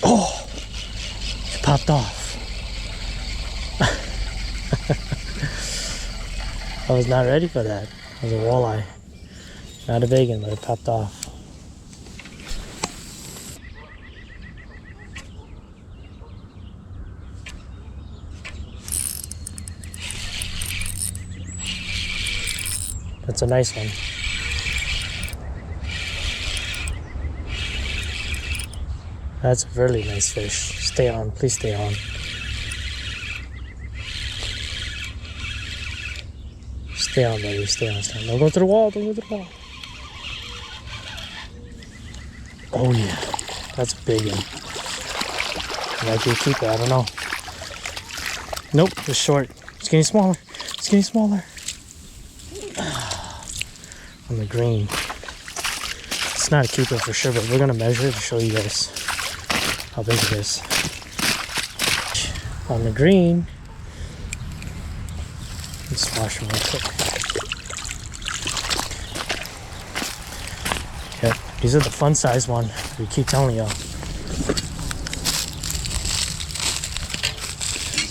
Oh, it popped off. I was not ready for that. It was a walleye. Not a big one, but it popped off. That's a nice one. That's a really nice fish. Stay on, please stay on. Stay on, baby, stay on, stay on. Don't go to the wall, don't go to the wall. Oh yeah, that's a big one. Might be a keeper, I don't know. Nope, it's short. It's getting smaller. It's getting smaller. On the green. It's not a keeper for sure, but we're gonna measure it to show you guys how big it is. On the green. Let's wash them real quick. Yep, these are the fun size one. We keep telling y'all.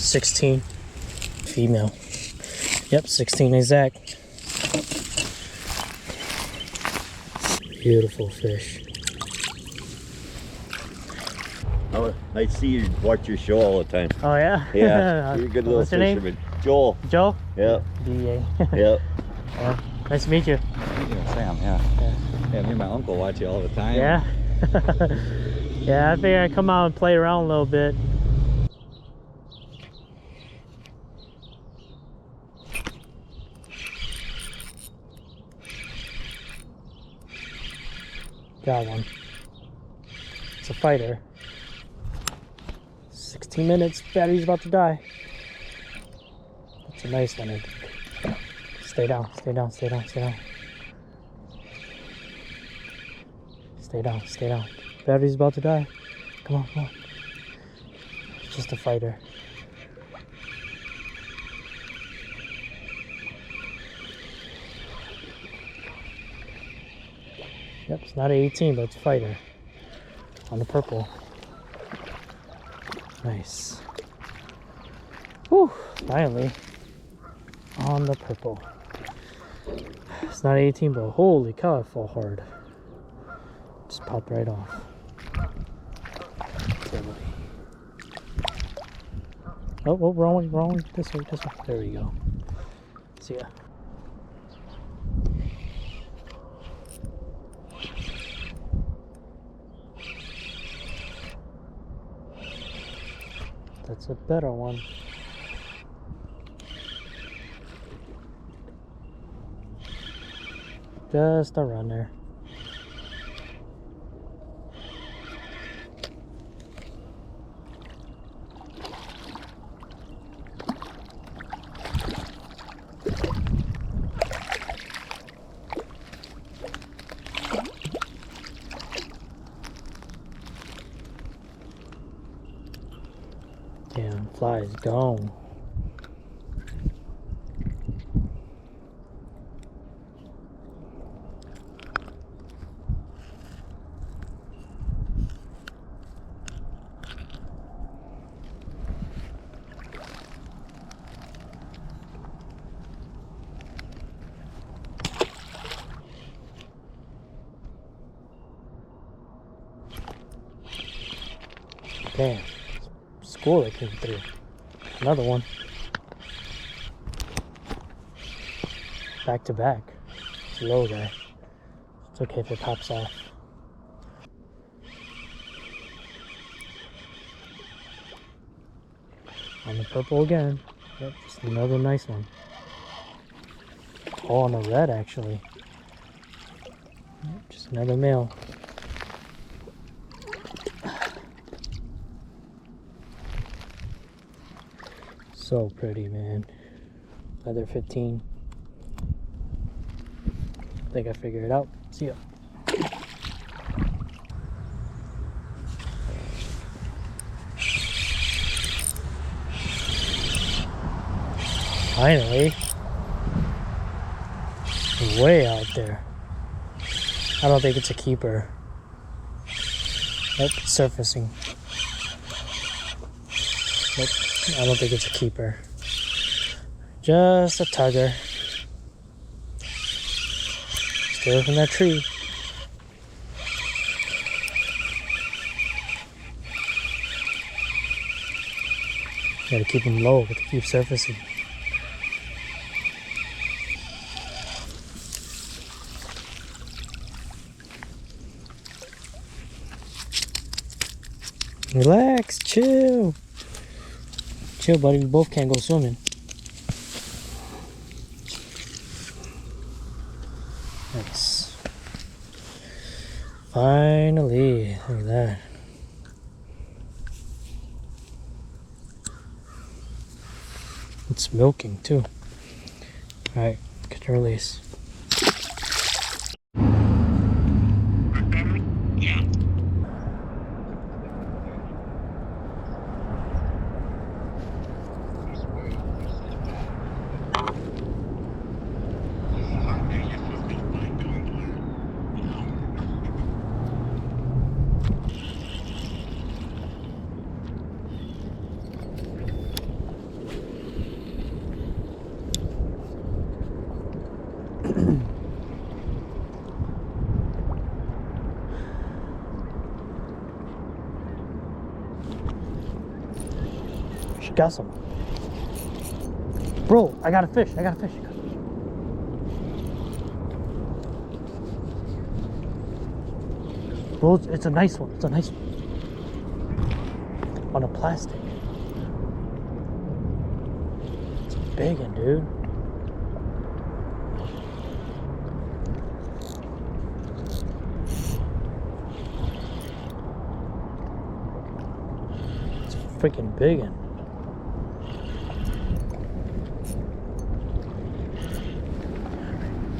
16 female. Yep, 16 exact. Beautiful fish. I see you watch your show all the time. Oh yeah? Yeah, you're a good little fisherman. Name? Joel. Joel? Yep. DA. Yep. Nice to meet you. Yeah, Sam, yeah. Yeah, me and my uncle watch you all the time. Yeah? Yeah, I figure I'd come out and play around a little bit. Got one. It's a fighter. 16 minutes, battery's about to die. That's a nice one, I think. Stay down, stay down, stay down, stay down. Stay down, stay down. Battery's about to die. Come on, come on. It's just a fighter. Yep, it's not an 18, but it's a fighter. On the purple. Nice. Whew, finally. On the purple. It's not 18, but holy cow, it fell hard. Just popped right off. Oh, wrong way, wrong way. This way, this way. There we go. See ya. That's a better one. Just a runner. Damn, fly is gone. Damn. School that came through. Another one. Back to back. It's a low guy. It's okay if it pops off. On the purple again. Yep, just another nice one. Oh, on the red actually. Yep, just another male. So pretty, man. Leather 15. I think I figured it out. See ya. Finally. Way out there. I don't think it's a keeper. Nope, it's surfacing. Nope, I don't think it's a keeper. Just a tugger. Stay away from that tree. Gotta keep them low, but to keep surfacing. Relax, chill. Chill, buddy. We both can't go swimming. Nice. Finally, look at that. It's milking too. Alright, get your release. She got some. Bro, I got a fish. I got a fish. Bro, it's a nice one. It's a nice one. On a plastic. It's a big one, dude. It's a freaking big one.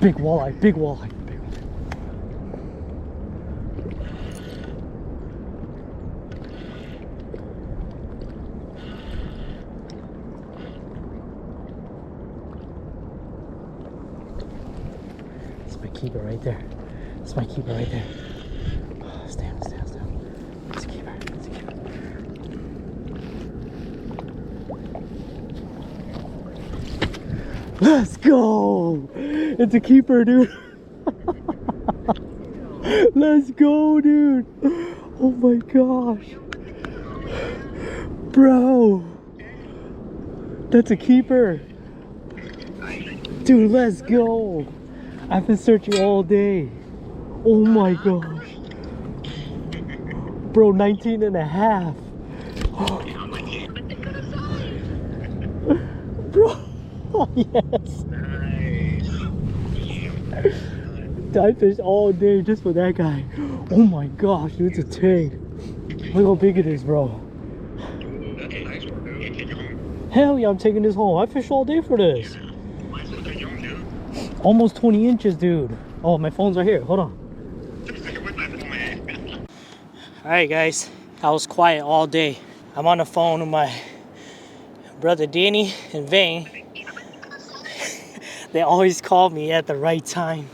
Big walleye, big walleye, big walleye. That's my keeper right there. That's my keeper right there. Oh, stay on, stay on, stay on. It's a keeper, it's a keeper. Let's go! It's a keeper, dude. Let's go, dude. Oh my gosh. Bro. That's a keeper. Dude, let's go. I've been searching all day. Oh my gosh. Bro, 19 and a half. Bro. Oh, yes. I fished all day just for that guy. Oh my gosh, dude, it's a tank. Look how big it is, bro. Hell yeah, I'm taking this home. I fished all day for this. Almost 20 inches, dude. Oh, my phone's right here. Hold on. Alright, guys. I was quiet all day. I'm on the phone with my brother Danny and Meng. They always call me at the right time.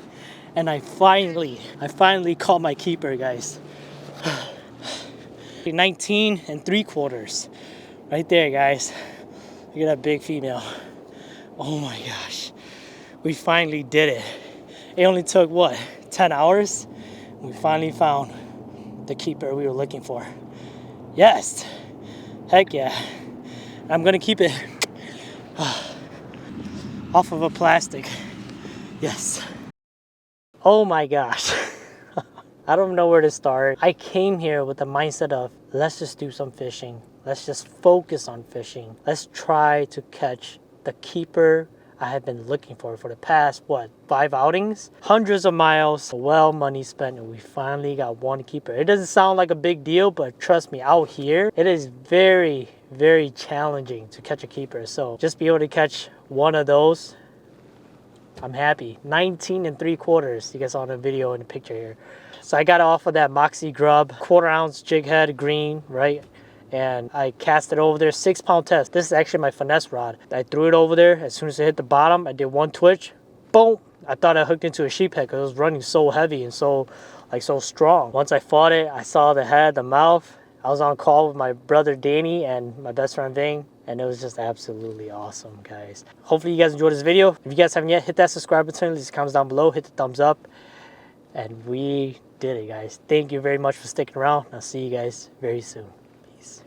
And I finally caught my keeper, guys. 19 3/4. Right there, guys. Look at that big female. Oh my gosh. We finally did it. It only took, what, 10 hours? We finally found the keeper we were looking for. Yes. Heck yeah. I'm gonna keep it off of a plastic. Yes. Oh my gosh. I don't know where to start. I came here with the mindset of, let's just do some fishing. Let's just focus on fishing. Let's try to catch the keeper I have been looking for the past, what, 5 outings? Hundreds of miles, well money spent, and we finally got one keeper. It doesn't sound like a big deal, but trust me, out here, it is very, very challenging to catch a keeper. So just be able to catch one of those, I'm happy. 19 3/4. You guys saw the video in the picture here. So I got off of that Moxie grub, 1/4 ounce jig head green, right? And I cast it over there, 6-pound test. This is actually my finesse rod. I threw it over there. As soon as it hit the bottom, I did one twitch, boom. I thought I hooked into a sheephead because it was running so heavy and so strong. Once I fought it, I saw the head, the mouth. I was on call with my brother Danny and my best friend Meng, and it was just absolutely awesome, guys. Hopefully you guys enjoyed this video. If you guys haven't yet, hit that subscribe button, leave comments down below, hit the thumbs up, and we did it, guys. Thank you very much for sticking around. I'll see you guys very soon. Peace.